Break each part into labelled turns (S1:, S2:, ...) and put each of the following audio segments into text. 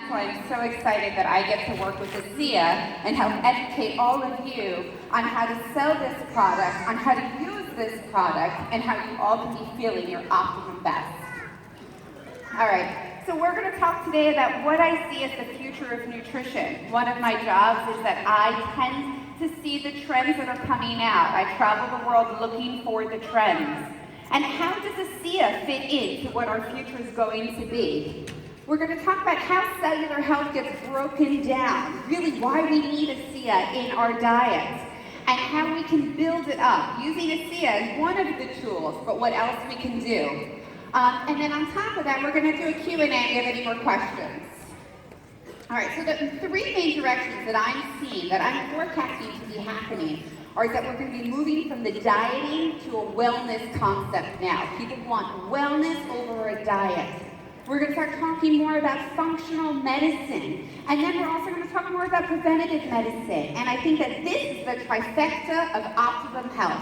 S1: that's why I'm so excited that I get to work with ASEA and help educate all of you on how to sell this product, on how to use this product, and how you all can be feeling your optimum best. All right, so we're going to talk today about what I see as the future of nutrition. One of my jobs is that I tend to see the trends that are coming out. I travel the world looking for the trends. And how does ASEA fit into what our future is going to be? We're going to talk about how cellular health gets broken down, really why we need ASEA in our diets, and how we can build it up, using ASEA as one of the tools, but what else we can do. And then on top of that, we're going to do a Q&A if you have any more questions. All right, so the three main directions that I'm seeing, that I'm forecasting to be happening, are that we're going to be moving from the dieting to a wellness concept now. People want wellness over a diet. We're going to start talking more about functional medicine. And then we're also going to talk more about preventative medicine. And I think that this is the trifecta of optimum health.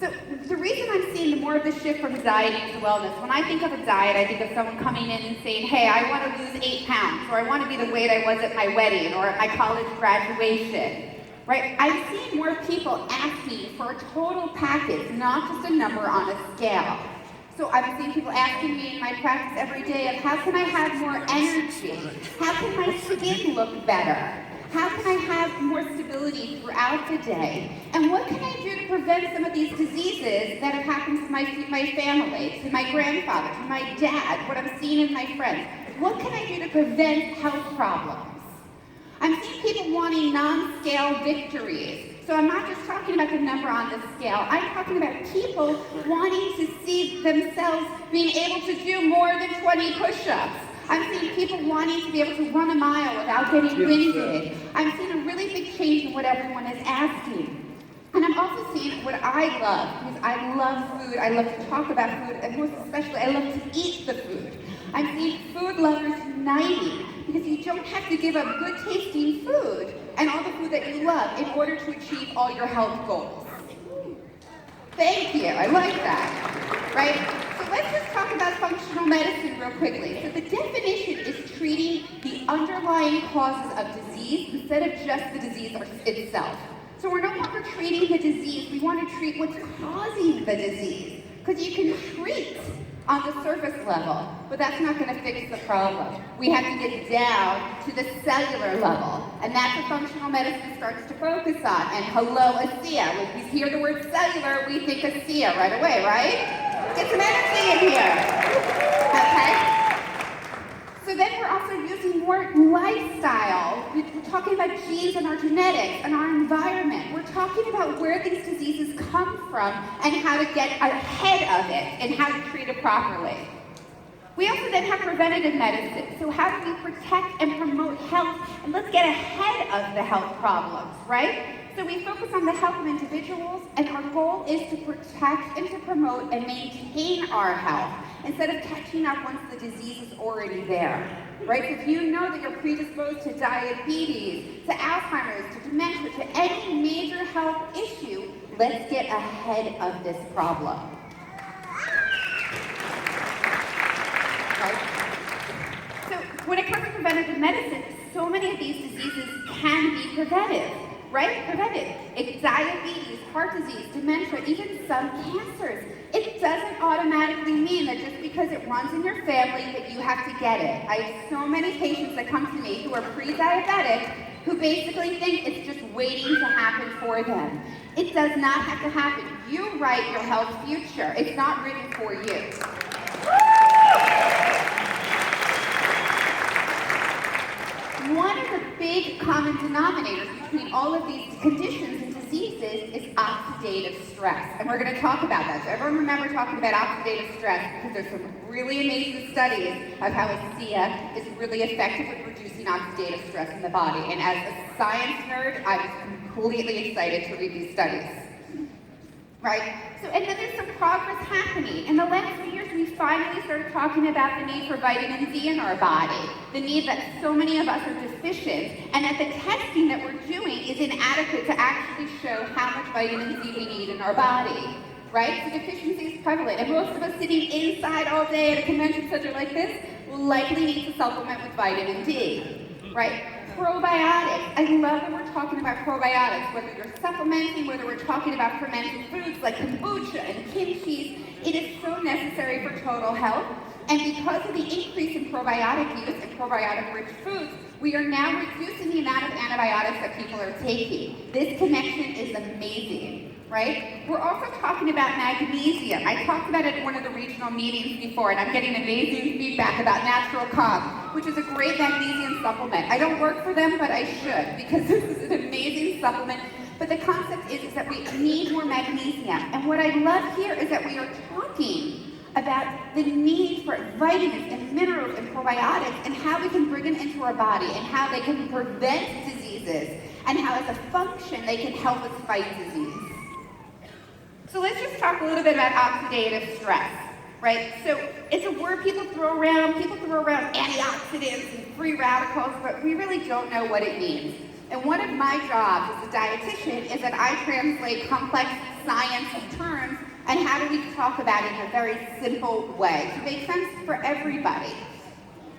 S1: So the reason I'm seeing more of the shift from dieting to wellness, when I think of a diet, I think of someone coming in and saying, hey, I want to lose 8 pounds, or I want to be the weight I was at my wedding or at my college graduation. Right? I'm seeing more people asking for a total package, not just a number on a scale. So I'm seeing people asking me in my practice every day of how can I have more energy? How can my skin look better? How can I have more stability throughout the day? And what can I do to prevent some of these diseases that have happened to my family, to my grandfather, to my dad, what I'm seeing in my friends? What can I do to prevent health problems? I'm seeing people wanting non-scale victories. So I'm not just talking about the number on the scale. I'm talking about people wanting to see themselves being able to do more than 20 push-ups. I'm seeing people wanting to be able to run a mile without getting winded. I'm seeing a really big change in what everyone is asking. And I'm also seeing what I love, because I love food, I love to talk about food, and most especially I love to eat the food. I'm seeing food lovers uniting, because you don't have to give up good tasting food and all the food that you love in order to achieve all your health goals. Thank you, I like that, right? So let's just talk about functional medicine real quickly. So the definition is treating the underlying causes of disease instead of just the disease itself. So we're no longer treating the disease, we want to treat what's causing the disease. Because you can treat on the surface level, but that's not going to fix the problem. We have to get down to the cellular level, and that's what functional medicine starts to focus on. And hello, ASEA. When we hear the word cellular, we think ASEA right away, right? Get some energy in here. Okay? So then we're also using more lifestyle. We're talking about genes and our genetics and our environment. We're talking about where these diseases come from and how to get ahead of it and how to treat it properly. We also then have preventative medicine. So how do we protect and promote health? And let's get ahead of the health problems, right? So we focus on the health of individuals, and our goal is to protect and to promote and maintain our health instead of catching up once the disease is already there, right? So if you know that you're predisposed to diabetes, to Alzheimer's, to dementia, to any major health issue, let's get ahead of this problem. Right? So when it comes to preventative medicine, so many of these diseases can be prevented. Right? Prevented. It's diabetes, heart disease, dementia, even some cancers. It doesn't automatically mean that just because it runs in your family that you have to get it. I have so many patients that come to me who are pre-diabetic who basically think it's just waiting to happen for them. It does not have to happen. You write your health future. It's not written for you. One of the big common denominators between all of these conditions and diseases is oxidative stress. And we're going to talk about that. So everyone remember talking about oxidative stress, because there's some really amazing studies of how ASEA is really effective at reducing oxidative stress in the body. And as a science nerd, I was completely excited to read these studies. Right? So, and then there's some progress happening. In the last few years, we finally started talking about the need for vitamin D in our body, the need that so many of us are deficient, and that the testing that we're doing is inadequate to actually show how much vitamin D we need in our body. Right? So deficiency is prevalent, and most of us sitting inside all day at a convention center like this will likely need to supplement with vitamin D, right? Probiotics. I love that we're talking about probiotics, whether you're supplementing, whether we're talking about fermented foods like kombucha and kimchi. It is so necessary for total health. And because of the increase in probiotic use and probiotic-rich foods, we are now reducing the amount of antibiotics that people are taking. This connection is amazing, right? We're also talking about magnesium. I talked about it at one of the regional meetings before, and I'm getting amazing feedback about Natural Calm, which is a great magnesium supplement. I don't work for them, but I should, because this is an amazing supplement. But the concept is that we need more magnesium. And what I love here is that we are talking about the need for vitamins and minerals and probiotics and how we can bring them into our body and how they can prevent diseases and how as a function they can help us fight disease. So let's just talk a little bit about oxidative stress, right? So it's a word people throw around. People throw around antioxidants and free radicals, but we really don't know what it means. And one of my jobs as a dietitian is that I translate complex science terms and how do we talk about it in a very simple way to make sense for everybody.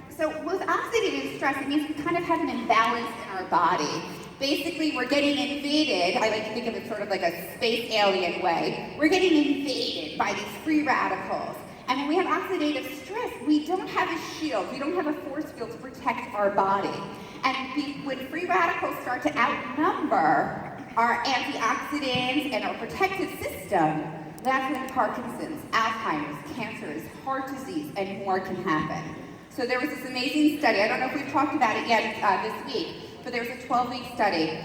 S1: So with oxidative stress, it means we kind of have an imbalance in our body. Basically, we're getting invaded. I like to think of it sort of like a space alien way. We're getting invaded by these free radicals. And when we have oxidative stress, we don't have a shield. We don't have a force field to protect our body. And when free radicals start to outnumber our antioxidants and our protective system, that's when Parkinson's, Alzheimer's, cancers, heart disease, and more can happen. So there was this amazing study. I don't know if we've talked about it yet this week, but there was a 12-week study.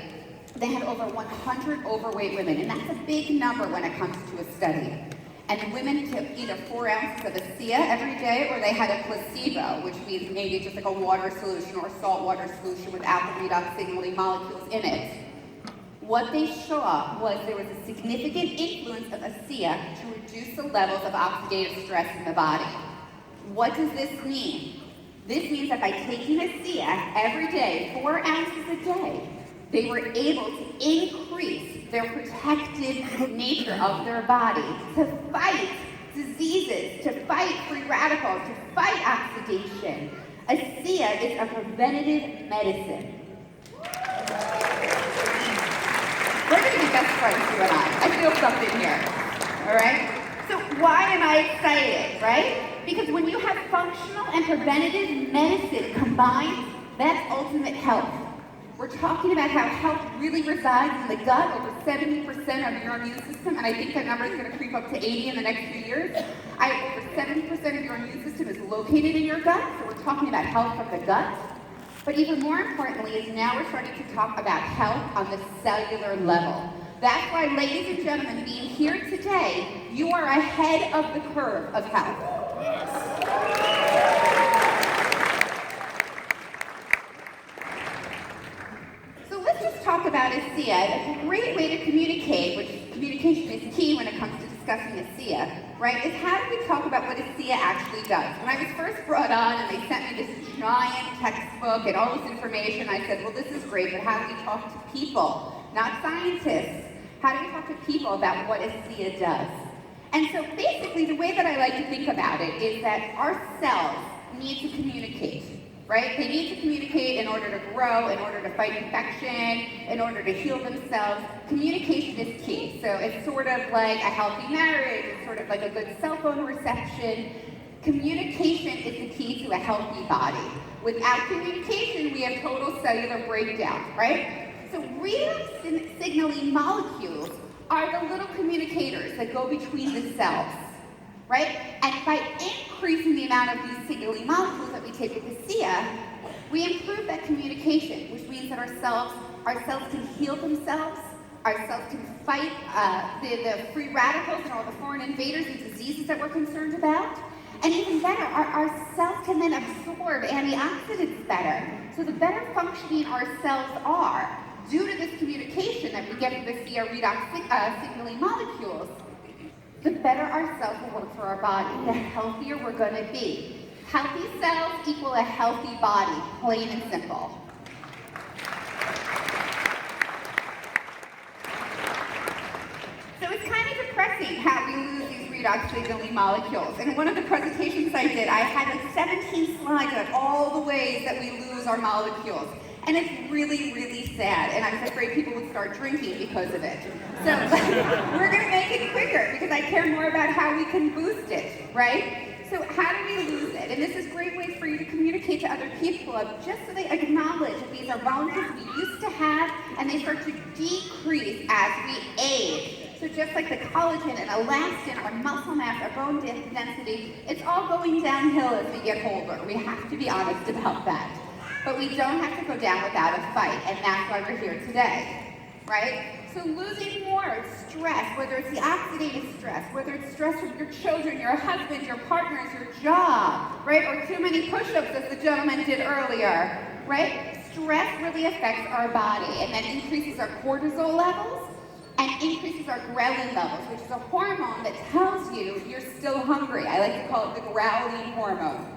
S1: They had over 100 overweight women, and that's a big number when it comes to a study. And the women took either 4 ounces of ASEA every day, or they had a placebo, which means maybe just like a water solution or a salt water solution without the redox signaling molecules in it. What they saw was there was a significant influence of ASEA to reduce the levels of oxidative stress in the body. What does this mean? This means that by taking ASEA every day, 4 ounces a day, they were able to increase their protective nature of their body to fight diseases, to fight free radicals, to fight oxidation. ASEA is a preventative medicine. We're going to be best friends, you and I feel something here, all right? So why am I excited, right? Because when you have functional and preventative medicine combined, that's ultimate health. We're talking about how health really resides in the gut, over 70% of your immune system, and I think that number is going to creep up to 80 in the next few years. Over 70% of your immune system is located in your gut, so we're talking about health from the gut. But even more importantly is now we're starting to talk about health on the cellular level. That's why, ladies and gentlemen, being here today, you are ahead of the curve of health. So let's just talk about ASEA. A great way to communicate, which communication is key when it comes to discussing ASEA, right, is how do we talk about what ASEA actually does? When I was first brought on and they sent me this giant textbook and all this information, I said, well, this is great, but how do we talk to people, not scientists? How do we talk to people about what ASEA does? And so basically the way that I like to think about it is that our cells need to communicate, right? They need to communicate in order to grow, in order to fight infection, in order to heal themselves. Communication is key. So it's sort of like a healthy marriage, it's sort of like a good cell phone reception. Communication is the key to a healthy body. Without communication, we have total cellular breakdown, right? So redox signaling molecules are the little communicators that go between the cells, right? And by increasing the amount of these signaling molecules that we take with ASEA, we improve that communication, which means that our cells can heal themselves, our cells can fight the free radicals and all the foreign invaders and diseases that we're concerned about. And even better, our cells can then absorb antioxidants better. So the better functioning our cells are, due to this communication that we get from the ASEA redox signaling molecules, the better our cells will work for our body, the healthier we're going to be. Healthy cells equal a healthy body, plain and simple. So it's kind of depressing how we lose these redox signaling molecules. And in one of the presentations I did, I had like 17 slides on all the ways that we lose our molecules. And it's really, really sad. And I was afraid people would start drinking because of it. So we're going to make it quicker because I care more about how we can boost it, right? So how do we lose it? And this is great ways for you to communicate to other people just so they acknowledge that these are molecules we used to have and they start to decrease as we age. So just like the collagen and elastin, our muscle mass, our bone density, it's all going downhill as we get older. We have to be honest about that. But we don't have to go down without a fight, and that's why we're here today, right? So losing more stress, whether it's the oxidative stress, whether it's stress from your children, your husband, your partners, your job, right? Or too many push-ups, as the gentleman did earlier, right? Stress really affects our body, and that increases our cortisol levels and increases our ghrelin levels, which is a hormone that tells you you're still hungry. I like to call it the growling hormone.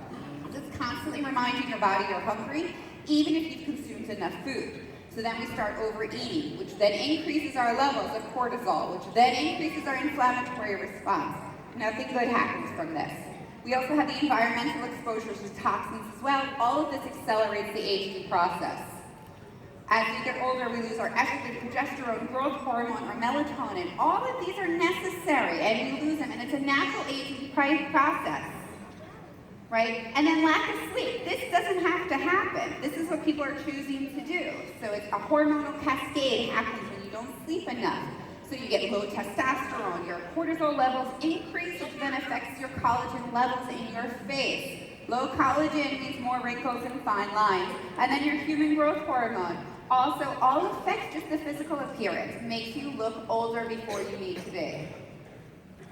S1: It's constantly reminding your body you're hungry, even if you've consumed enough food. So then we start overeating, which then increases our levels of cortisol, which then increases our inflammatory response. Nothing good happens from this. We also have the environmental exposures to toxins as well. All of this accelerates the aging process. As we get older, we lose our estrogen, progesterone, growth hormone, or melatonin. All of these are necessary, and we lose them, and it's a natural aging process. Right? And then lack of sleep. This doesn't have to happen. This is what people are choosing to do. So it's a hormonal cascade happens when you don't sleep enough. So you get low testosterone, your cortisol levels increase, which then affects your collagen levels in your face. Low collagen means more wrinkles and fine lines. And then your human growth hormone also all affects just the physical appearance, makes you look older before you need to be.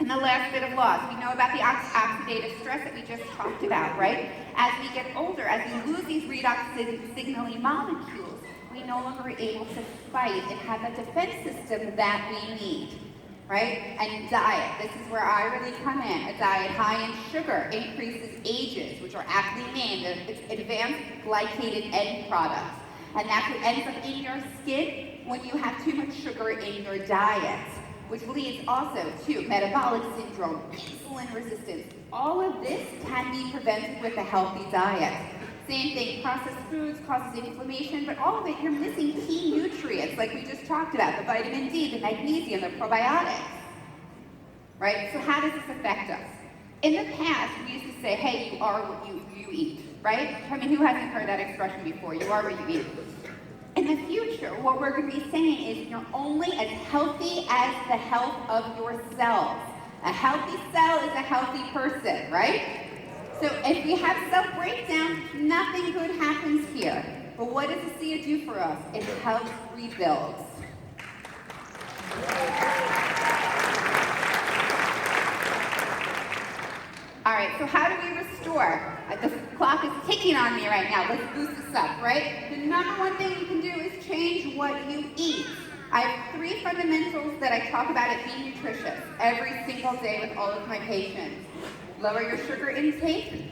S1: And the last bit of loss, we know about the oxidative stress that we just talked about, right? As we get older, as we lose these redox signaling molecules, we no longer are able to fight and have that defense system that we need, right? And diet, this is where I really come in. A diet high in sugar increases ages, which are aptly named. It's advanced glycated end products. And that's what ends up in your skin when you have too much sugar in your diet, which leads also to metabolic syndrome, insulin resistance. All of this can be prevented with a healthy diet. Same thing, processed foods causes inflammation, but all of it, you're missing key nutrients like we just talked about, the vitamin D, the magnesium, the probiotics, right? So how does this affect us? In the past, we used to say, hey, you are what you eat, right? I mean, who hasn't heard that expression before? You are what you eat. In the future, what we're going to be saying is you're only as healthy as the health of your cells. A healthy cell is a healthy person, right? So if we have cell breakdown, nothing good happens here. But what does the CIA do for us? It helps rebuild. All right, so how do we restore? The clock is ticking on me right now. Let's boost this up, right? The number one thing you can do is change what you eat. I have 3 fundamentals that I talk about at Be Nutritious every single day with all of my patients. Lower your sugar intake,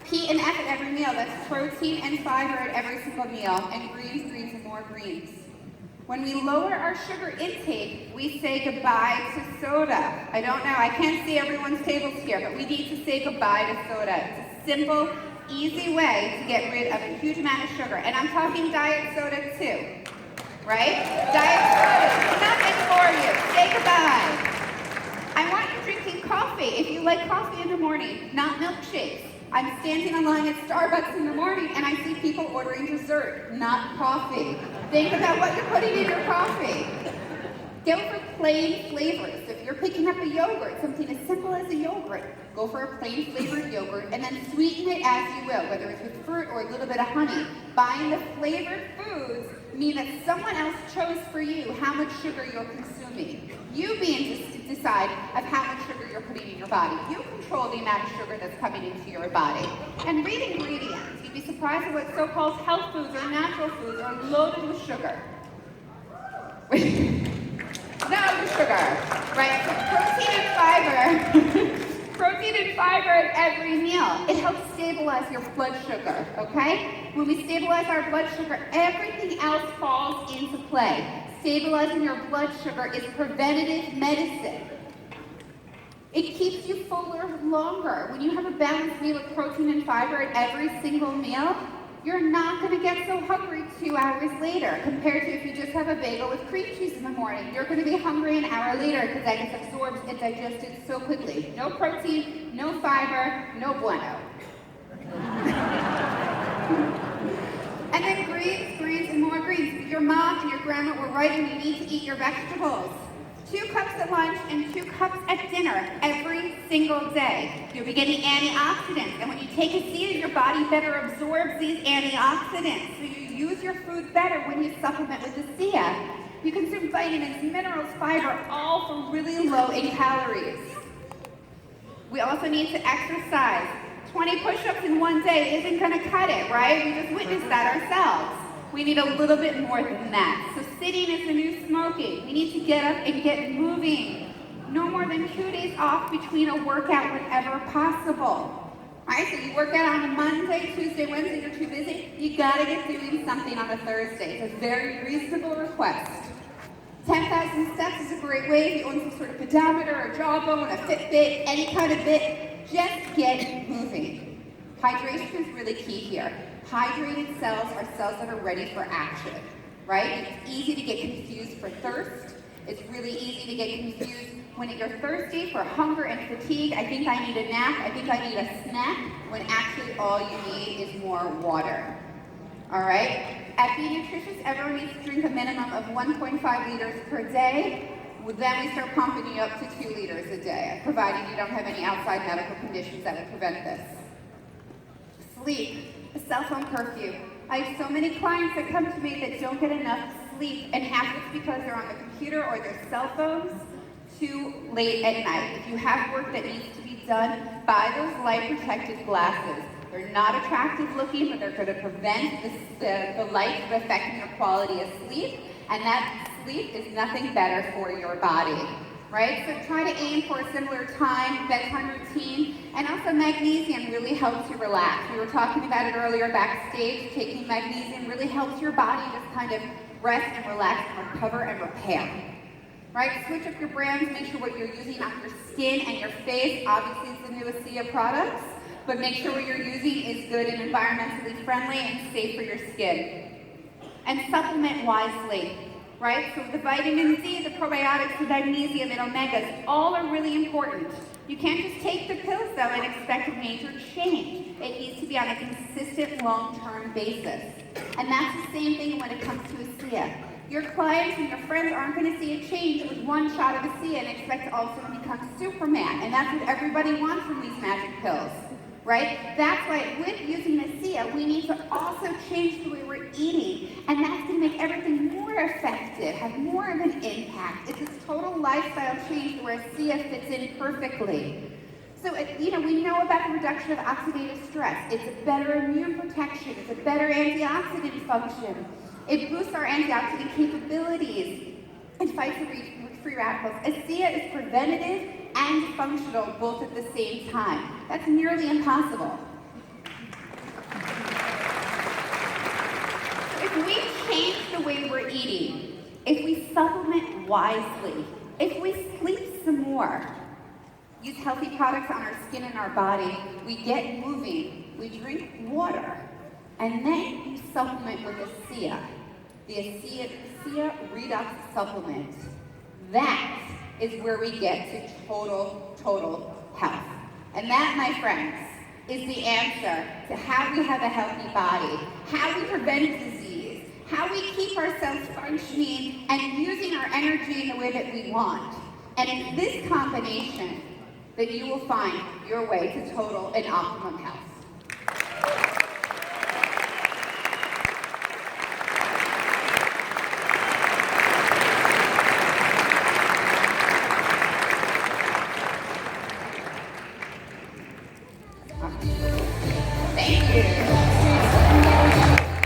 S1: P and F at every meal. That's protein and fiber at every single meal, and greens, and more greens. When we lower our sugar intake, we say goodbye to soda. I don't know, I can't see everyone's tables here, but we need to say goodbye to soda. It's a simple, easy way to get rid of a huge amount of sugar. And I'm talking diet soda too, right? Diet soda is nothing for you. Say goodbye. I want you drinking coffee if you like coffee in the morning, not milkshakes. I'm standing in line at Starbucks in the morning and I see people ordering dessert, not coffee. Think about what you're putting in your coffee. Go for plain flavors. So if you're picking up a yogurt, something as simple as a yogurt, go for a plain flavored yogurt and then sweeten it as you will, whether it's with fruit or a little bit of honey. Buying the flavored foods mean that someone else chose for you how much sugar you're consuming. You being to decide of how much sugar you're putting in your body. You control the amount of sugar that's coming into your body. And read ingredients. You'd be surprised at what so-called health foods or natural foods are loaded with sugar. No sugar, right? So protein and fiber. Protein and fiber at every meal. It helps stabilize your blood sugar, okay? When we stabilize our blood sugar, everything else falls into play. Stabilizing your blood sugar is preventative medicine. It keeps you fuller longer. When you have a balanced meal of protein and fiber at every single meal, you're not going to get so hungry 2 hours later compared to if you just have a bagel with cream cheese in the morning. You're going to be hungry an hour later because that gets absorbed and digested so quickly. No protein, no fiber, no bueno. And then greens, and more greens. Your mom and your grandma were right and you need to eat your vegetables. 2 cups at lunch and 2 cups at dinner every single day. You'll be getting antioxidants. And when you take a C.D.N, your body better absorbs these antioxidants. So you use your food better when you supplement with the C.D.N. You consume vitamins, minerals, fiber, all for really low in calories. We also need to exercise. 20 push-ups in one day isn't going to cut it, right? We just witnessed that ourselves. We need a little bit more than that. So sitting is the new smoking. We need to get up and get moving. No more than 2 days off between a workout whenever possible. Right? So you work out on a Monday, Tuesday, Wednesday, you're too busy. You gotta get doing something on a Thursday. It's a very reasonable request. 10,000 steps is a great way. If you own some sort of pedometer, a jawbone, a Fitbit, any kind of bit, just get moving. Hydration is really key here. Hydrated cells are cells that are ready for action, right? It's easy to get confused for thirst. It's really easy to get confused when you're thirsty for hunger and fatigue. I think I need a nap. I think I need a snack, when actually all you need is more water. All right? At Be Nutritious, everyone needs to drink a minimum of 1.5 liters per day. Then we start pumping you up to 2 liters a day, providing you don't have any outside medical conditions that would prevent this. Sleep. A cell phone curfew. I have so many clients that come to me that don't get enough sleep, and half it's because they're on the computer or their cell phones too late at night. If you have work that needs to be done, buy those light protective glasses. They're not attractive looking, but they're going to prevent the light from affecting your quality of sleep, and that sleep is nothing better for your body. Right? So try to aim for a similar time, bedtime routine, and also magnesium really helps you relax. We were talking about it earlier backstage. Taking magnesium really helps your body just kind of rest and relax and recover and repair. Right? Switch up your brands, make sure what you're using on your skin and your face. Obviously it's the new ASEA products, but make sure what you're using is good and environmentally friendly and safe for your skin. And supplement wisely. Right? So the vitamin D, the probiotics, the magnesium, and omegas, all are really important. You can't just take the pills, though, and expect a major change. It needs to be on a consistent, long-term basis. And that's the same thing when it comes to ASEA. Your clients and your friends aren't going to see a change with one shot of ASEA and expect to also become Superman. And that's what everybody wants from these magic pills. Right? That's why with using ASEA, we need to also change the way we're eating. And that's going to make everything more effective, have more of an impact. It's this total lifestyle change where ASEA fits in perfectly. So, we know about the reduction of oxidative stress. It's a better immune protection. It's a better antioxidant function. It boosts our antioxidant capabilities. It fights free radicals. ASEA is preventative and functional both at the same time. That's nearly impossible. So if we change the way we're eating, if we supplement wisely, if we sleep some more, use healthy products on our skin and our body, we get moving, we drink water, and then you supplement with ASEA, the ASEA Redox supplement. That is where we get to total health. And that, my friends, is the answer to how we have a healthy body, how we prevent disease, how we keep ourselves functioning and using our energy in the way that we want. And it's this combination that you will find your way to total and optimum health.